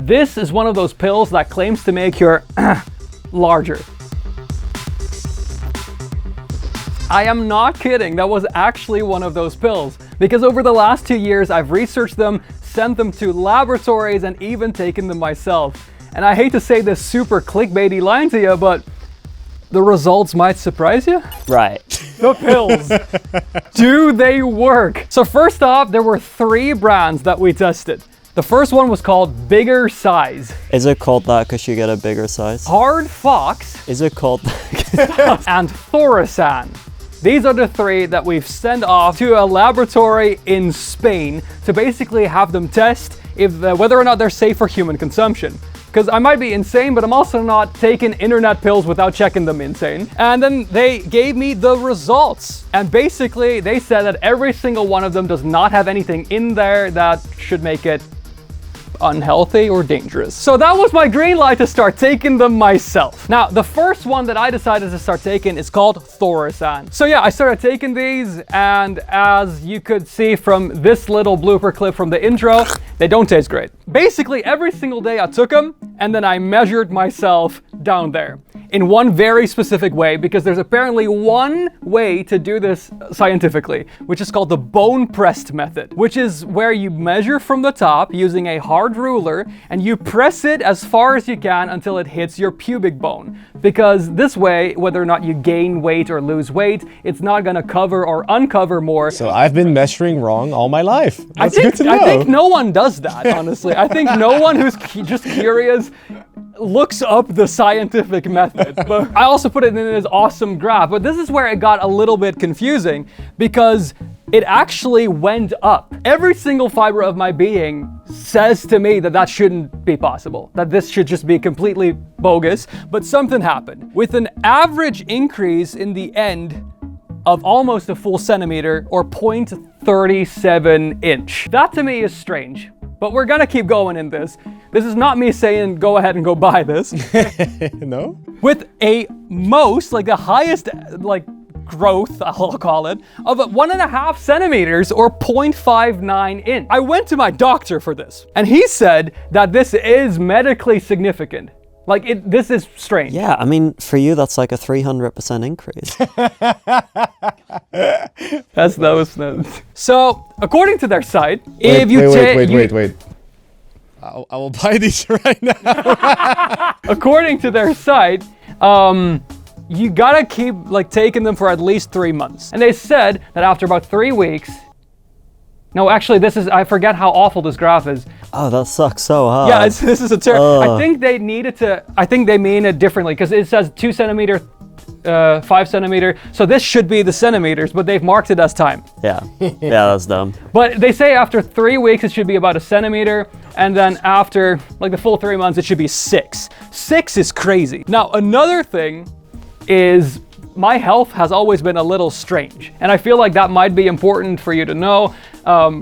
This is one of those pills that claims to make your larger. I am not kidding, that was actually one of those pills. Because over the last 2 years, I've researched them, sent them to laboratories, and even taken them myself. And I hate to say this super clickbaity line to you, but the results might surprise you. Right. The pills. Do they work? So first off, there were 3 brands that we tested. The first one was called Bigger Size. Is it called that because you get a bigger size? Hard Fox. Is it called And Thorosan. These are the 3 that we've sent off to a laboratory in Spain to basically have them test whether or not they're safe for human consumption. Because I might be insane, but I'm also not taking internet pills without checking them insane. And then they gave me the results. And basically, they said that every single one of them does not have anything in there that should make it unhealthy or dangerous. So that was my green light to start taking them myself. Now, the first one that I decided to start taking is called Thorosan. So yeah, I started taking these, and as you could see from this little blooper clip from the intro, they don't taste great. Basically, every single day I took them, and then I measured myself down there in one very specific way, because there's apparently one way to do this scientifically, which is called the bone pressed method, which is where you measure from the top using a hard ruler and you press it as far as you can until it hits your pubic bone. Because this way, whether or not you gain weight or lose weight, it's not gonna cover or uncover more. So I've been measuring wrong all my life. That's good to know. I think no one does that, honestly. I think no one who's just curious looks up the scientific method. But I also put it in this awesome graph, but this is where it got a little bit confusing because it actually went up. Every single fiber of my being says to me that that shouldn't be possible, that this should just be completely bogus, but something happened. With an average increase in the end of almost a full centimeter or 0.37 inch. That to me is strange. But we're gonna keep going in this. This is not me saying go ahead and go buy this. No? With a most, like the highest, like growth, I'll call it, of 1.5 centimeters or 0.59 inch. I went to my doctor for this, and he said that this is medically significant. Like, this is strange. Yeah, I mean, for you, that's like a 300% increase. That's those notes. So, according to their site, Wait. I will buy these right now. According to their site, you gotta keep like taking them for at least 3 months. And they said that after about 3 weeks, no, actually, I forget how awful this graph is. Oh, that sucks so hard. Yeah, this is a terrible. I think they mean it differently because it says 2 centimeter, 5 centimeter. So this should be the centimeters, but they've marked it as time. Yeah, that's dumb. But they say after 3 weeks, it should be about 1 centimeter. And then after like the full 3 months, it should be 6. 6 is crazy. Now, another thing is my health has always been a little strange. And I feel like that might be important for you to know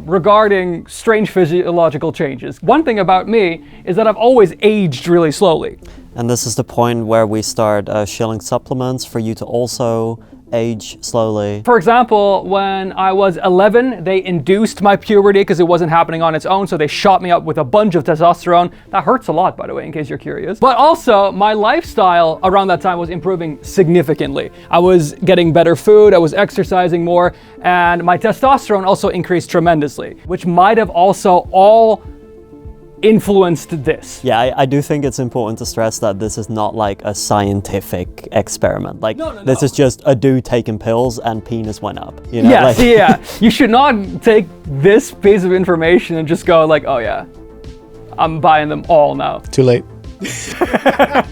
regarding strange physiological changes. One thing about me is that I've always aged really slowly. And this is the point where we start shilling supplements for you to also age slowly. For example, when I was 11, they induced my puberty because it wasn't happening on its own, so they shot me up with a bunch of testosterone. That hurts a lot, by the way, in case you're curious. But also, my lifestyle around that time was improving significantly. I was getting better food, I was exercising more, and my testosterone also increased tremendously, which might have also all influenced this. Yeah, I do think it's important to stress that this is not like a scientific experiment. Like, this is just a dude taking pills and penis went up. You know? Yes, yeah. You should not take this piece of information and just go like, oh yeah, I'm buying them all now. Too late.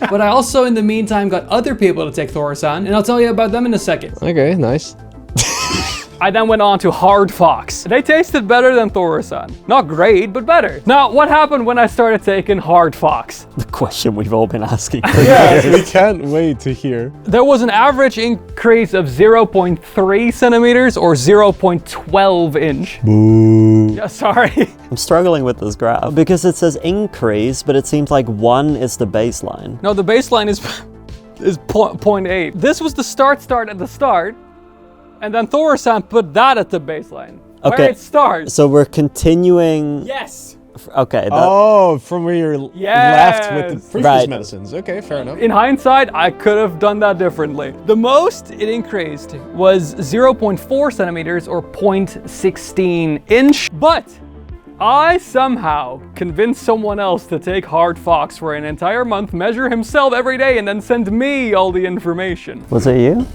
But I also, in the meantime, got other people to take Thorosan, and I'll tell you about them in a second. Okay, nice. I then went on to Hard Fox. They tasted better than Thorosan. Not great, but better. Now, what happened when I started taking Hard Fox? The question we've all been asking. Yes, we can't wait to hear. There was an average increase of 0.3 centimeters or 0.12 inch. Boo. Yeah, sorry. I'm struggling with this graph because it says increase, but it seems like 1 is the baseline. No, the baseline is 0.8. This was the start at the start. And then Thorosan put that at the baseline. Okay. Where it starts. So we're continuing. Yes. Okay. Oh, from where you're left with the Yes. previous Right. medicines. Okay, fair enough. In hindsight, I could have done that differently. The most it increased was 0.4 centimeters or 0.16 inch, but I somehow convinced someone else to take Hard Fox for an entire month, measure himself every day, and then send me all the information. Was it you?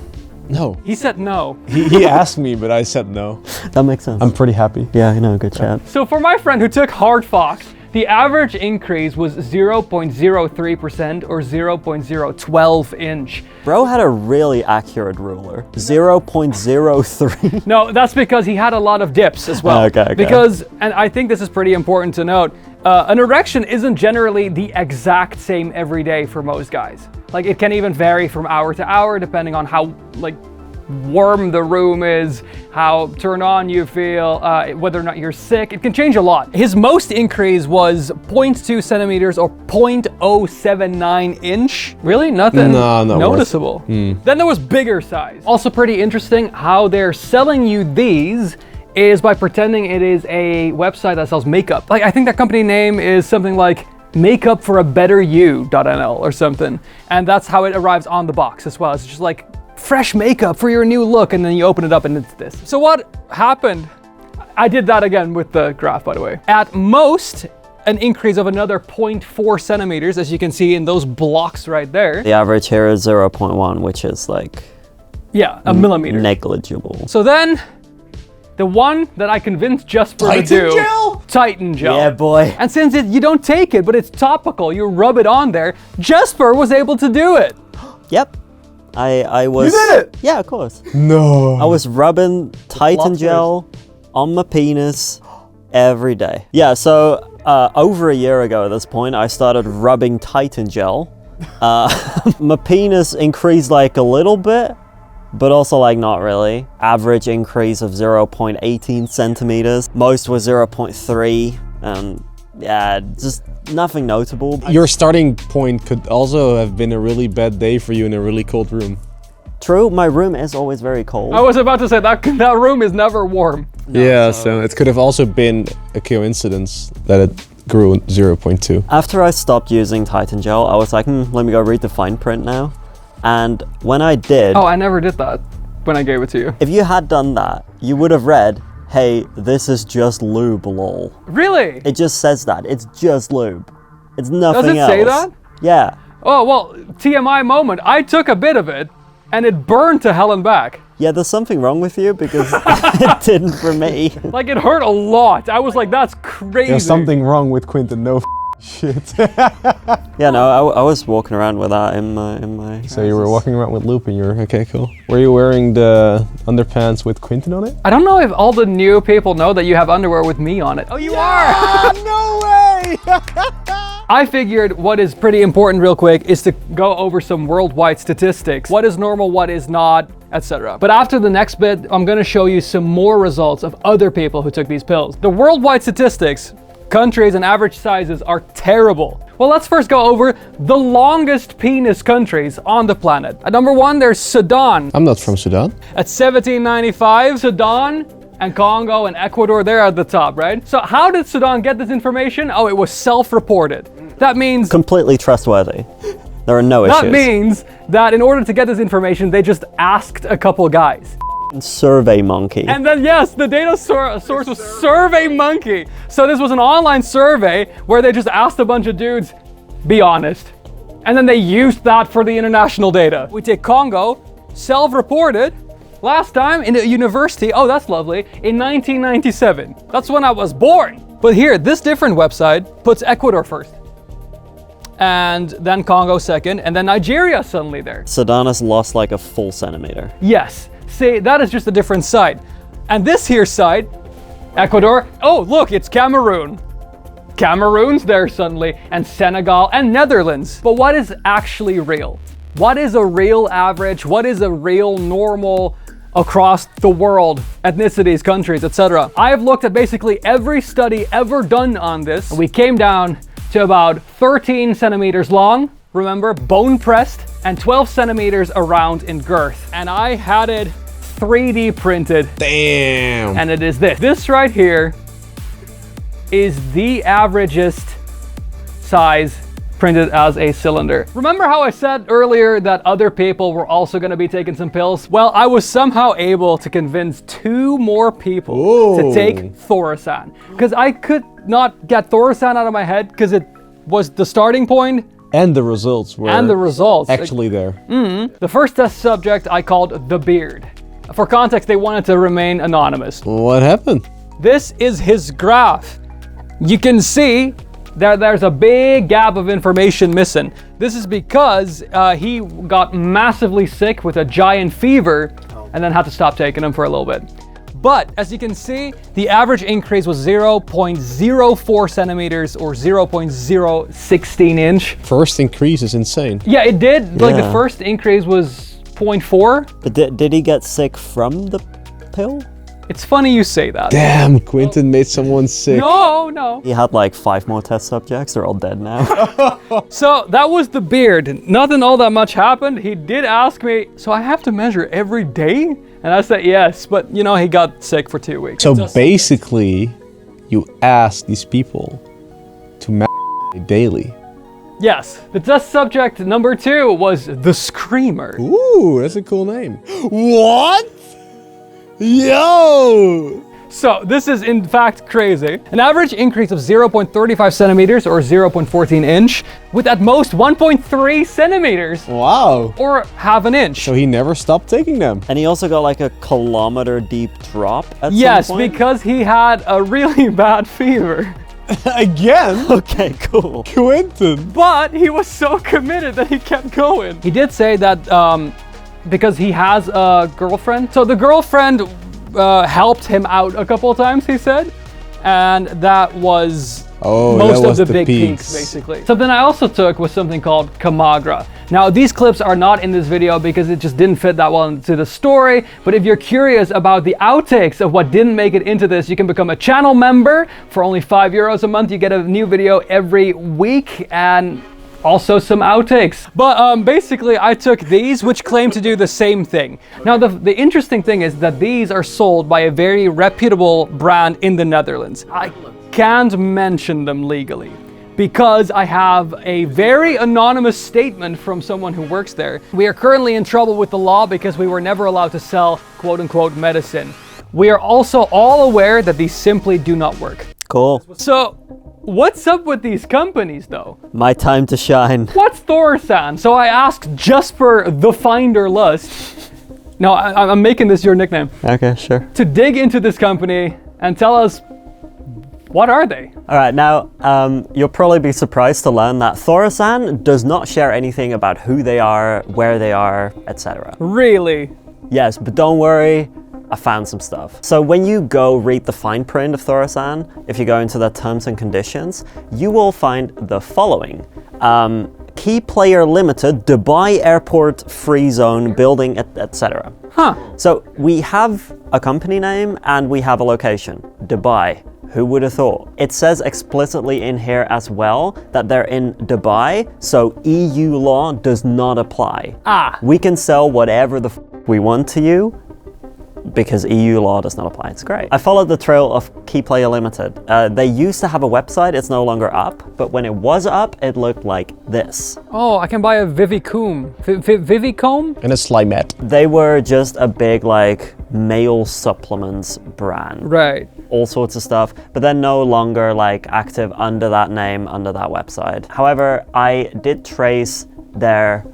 No. He said no. He asked me, but I said no. That makes sense. I'm pretty happy. Yeah, I know. Good chat. So for my friend who took Hard Fox, the average increase was 0.03% or 0.012 inch. Bro had a really accurate ruler. 0.03. No, that's because he had a lot of dips as well. Okay. Because, and I think this is pretty important to note, an erection isn't generally the exact same every day for most guys. Like, it can even vary from hour to hour depending on how, like, warm the room is, how turned on you feel, whether or not you're sick. It can change a lot. His most increase was 0.2 centimeters or 0.079 inch. Really? Nothing noticeable. Then there was bigger size. Also pretty interesting how they're selling you these is by pretending it is a website that sells makeup. Like, I think that company name is something like makeupforabetteryou.nl or something. And that's how it arrives on the box as well. It's just like fresh makeup for your new look, and then you open it up and it's this. So what happened? I did that again with the graph, by the way. At most, an increase of another 0.4 centimeters, as you can see in those blocks right there. The average here is 0.1, which is like Yeah, a millimeter. negligible. So then, the one that I convinced Jesper to do. Titan gel. Yeah, boy. And since you don't take it, but it's topical, you rub it on there, Jesper was able to do it. Yep. I was. You did it? Yeah, of course. No. I was rubbing Titan gel on my penis every day. Yeah, so over a year ago at this point, I started rubbing Titan gel. My penis increased like a little bit, but also like not really. Average increase of 0.18 centimeters. Most was 0.3. Yeah, just nothing notable. Your starting point could also have been a really bad day for you in a really cold room. True, my room is always very cold. I was about to say that room is never warm. Yeah, so it could have also been a coincidence that it grew 0.2. After I stopped using Titan gel, I was like, let me go read the fine print now. And when I did... Oh, I never did that when I gave it to you. If you had done that, you would have read, hey, this is just lube, lol. Really? It just says that. It's just lube. It's nothing else. Does it say that? Yeah. Oh, well, TMI moment. I took a bit of it, and it burned to hell and back. Yeah, there's something wrong with you because it didn't for me. Like, it hurt a lot. I was like, that's crazy. There's something wrong with Quinten. No shit. Yeah, no, I was walking around with that in my. So you were walking around with loop in your... Okay, cool. Were you wearing the underpants with Quinten on it? I don't know if all the new people know that you have underwear with me on it. Oh, you are! No way! I figured what is pretty important real quick is to go over some worldwide statistics. What is normal, what is not, etc. But after the next bit, I'm gonna show you some more results of other people who took these pills. The worldwide statistics, countries and average sizes are terrible. Well, let's first go over the longest penis countries on the planet. At number 1, there's Sudan. I'm not from Sudan. At 1795, Sudan and Congo and Ecuador, they're at the top, right? So how did Sudan get this information? Oh, it was self-reported. That means... Completely trustworthy. There are no issues. That means that in order to get this information, they just asked a couple guys. Survey Monkey. And then, yes, the data source was Survey Monkey. So this was an online survey where they just asked a bunch of dudes, be honest. And then they used that for the international data. We take Congo, self-reported, last time in a university, oh, that's lovely, in 1997. That's when I was born. But here, this different website puts Ecuador first. And then Congo second, and then Nigeria suddenly there. Sudan has lost like a full centimeter. Yes, see, that is just a different site. And this here site, Ecuador, oh, look, it's Cameroon. Cameroon's there suddenly, and Senegal, and Netherlands. But what is actually real? What is a real average? What is a real normal across the world, ethnicities, countries, etc.? I've looked at basically every study ever done on this, and we came down to about 13 centimeters long, remember, bone pressed, and 12 centimeters around in girth. And I had it 3D printed. Damn. And it is this. This right here is the averagest size printed as a cylinder. Remember how I said earlier that other people were also going to be taking some pills? Well, I was somehow able to convince 2 more people to take Thorosan, because I could not get Thorosan out of my head because it was the starting point. And the results were actually there. The first test subject I called the Beard. For context, they wanted to remain anonymous. What happened? This is his graph. You can see that there's a big gap of information missing. This is because he got massively sick with a giant fever and then had to stop taking them for a little bit. But as you can see, the average increase was 0.04 centimeters or 0.016 inch. First increase is insane. Yeah, it did. Like the first increase was 0.4. But did he get sick from the pill? It's funny you say that. Damn, Quinten made someone sick. No. He had like 5 more test subjects. They're all dead now. So that was the Beard. Nothing all that much happened. He did ask me, so I have to measure every day? And I said yes, but you know, he got sick for 2 weeks. So basically, you asked these people to daily. Yes. The test subject number 2 was the Screamer. Ooh, that's a cool name. What? Yo! So this is in fact crazy. An average increase of 0.35 centimeters or 0.14 inch with at most 1.3 centimeters. Wow. Or half an inch. So he never stopped taking them. And he also got like a kilometer deep drop at Yes, some point? because he had a really bad fever. Again? Okay, cool. Quinten. But he was so committed that he kept going. He did say that because he has a girlfriend. So the girlfriend helped him out a couple of times, he said. And that was most of the big peaks, basically. Something I also took was something called Kamagra. Now, these clips are not in this video because it just didn't fit that well into the story. But if you're curious about the outtakes of what didn't make it into this, you can become a channel member. For only €5 a month, you get a new video every week and also some outtakes. But basically, I took these, which claim to do the same thing. Now, the interesting thing is that these are sold by a very reputable brand in the Netherlands. I can't mention them legally because I have a very anonymous statement from someone who works there. We are currently in trouble with the law because we were never allowed to sell quote-unquote medicine. We are also all aware that these simply do not work. Cool. So, what's up with these companies though? My time to shine. What's Thorosan? So I asked Jasper the Finder Lust. No, I'm making this your nickname. Okay, sure. To dig into this company and tell us, what are they? All right, now you'll probably be surprised to learn that Thorosan does not share anything about who they are, where they are, etc. Really? Yes, but don't worry, I found some stuff. So when you go read the fine print of Thorosan, if you go into the terms and conditions, you will find the following. Key player limited, Dubai airport free zone, building, etc. So we have a company name and we have a location, Dubai. Who would have thought? It says explicitly in here as well that they're in Dubai, so EU law does not apply. We can sell whatever the we want to you, because EU law does not apply. It's great. I followed the trail of Key Player Limited. They used to have a website, it's no longer up, but when it was up, it looked like this. Oh, I can buy a Vivicomb. Vivicomb? And a Slimet. They were just a big like male supplements brand. Right. All sorts of stuff, but they're no longer like active under that name, under that website. However, I did trace their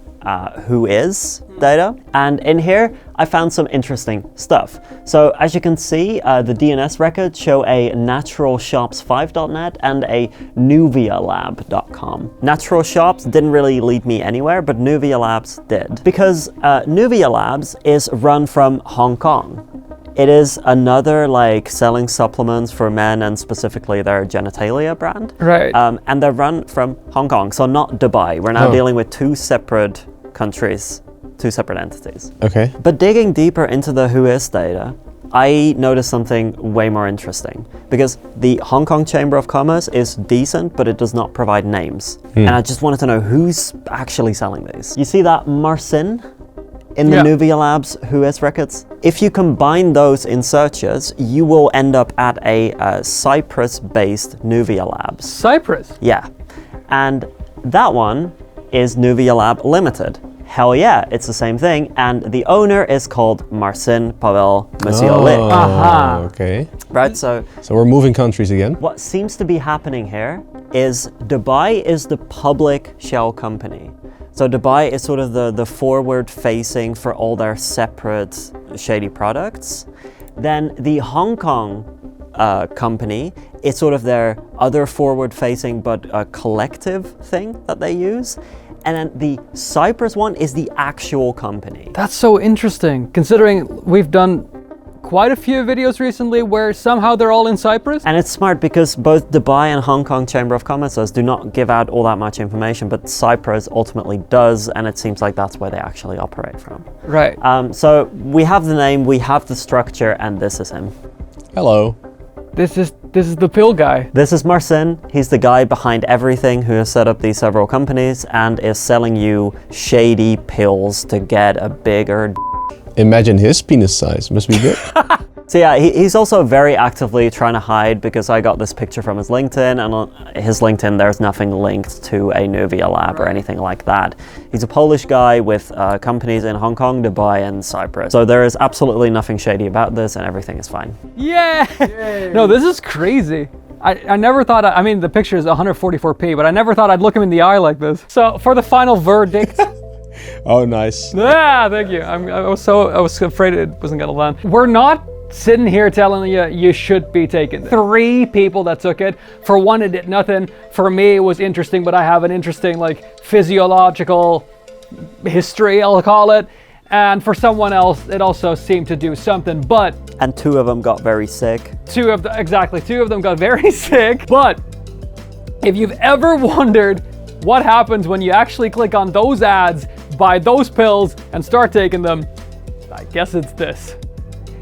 who is data, and in here I found some interesting stuff. So as you can see, the DNS records show a naturalshops5.net and a nuvialab.com. Natural Shops didn't really lead me anywhere, but Nuvia Labs did, because Nuvia Labs is run from Hong Kong. It is another like selling supplements for men and specifically their genitalia brand. Right. And they're run from Hong Kong, so not Dubai. We're now dealing with 2 separate countries, 2 separate entities. Okay. But digging deeper into the who is data, I noticed something way more interesting, because the Hong Kong Chamber of Commerce is decent, but it does not provide names. And I just wanted to know who's actually selling these. You see that Marcin in the Nuvia Labs who is records? if you combine those in searches, you will end up at a Cyprus-based Nuvia Labs. Cyprus? Yeah. And that one is Nuvia Lab Limited. Hell yeah, it's the same thing. And the owner is called Marcin Pavel Musialik. Aha. Okay. Right, so we're moving countries again. what seems to be happening here is Dubai is the public shell company. So Dubai is sort of the forward facing for all their separate shady products. Then the Hong Kong company is sort of their other forward facing but a collective thing that they use. And then the Cyprus one is the actual company. That's so interesting, considering we've done quite a few videos recently where somehow they're all in Cyprus. And it's smart because both Dubai and Hong Kong Chamber of Commerce do not give out all that much information, but Cyprus ultimately does, and it seems like that's where they actually operate from. Right. So we have the name, we have the structure, and this is him. Hello. This is the pill guy. This is Marcin. He's the guy behind everything who has set up these several companies and is selling you shady pills to get a bigger Imagine his penis size. Must be good. So yeah, he's also very actively trying to hide, because I got this picture from his LinkedIn, and on his LinkedIn there's nothing linked to a Nuvia Lab or anything like that. He's a Polish guy with companies in Hong Kong, Dubai, and Cyprus. So there is absolutely nothing shady about this, and everything is fine. Yeah! No, this is crazy. I never thought, I mean, the picture is 144p, but I never thought I'd look him in the eye like this. So for the final verdict. Oh, nice. Yeah, thank you. I was afraid it wasn't gonna land. We're not sitting here telling you you should be taking this. 3 people that took it. For one, it did nothing. For me, it was interesting, but I have an interesting like physiological history, I'll call it. And for someone else, it also seemed to do something, but... And 2 of them got very sick. 2 of them got very sick. But if you've ever wondered what happens when you actually click on those ads, buy those pills, and start taking them, I guess it's this.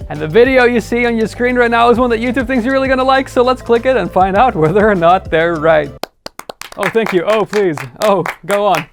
And the video you see on your screen right now is one that YouTube thinks you're really gonna like, so let's click it and find out whether or not they're right. Oh, thank you. Oh, please. Oh, go on.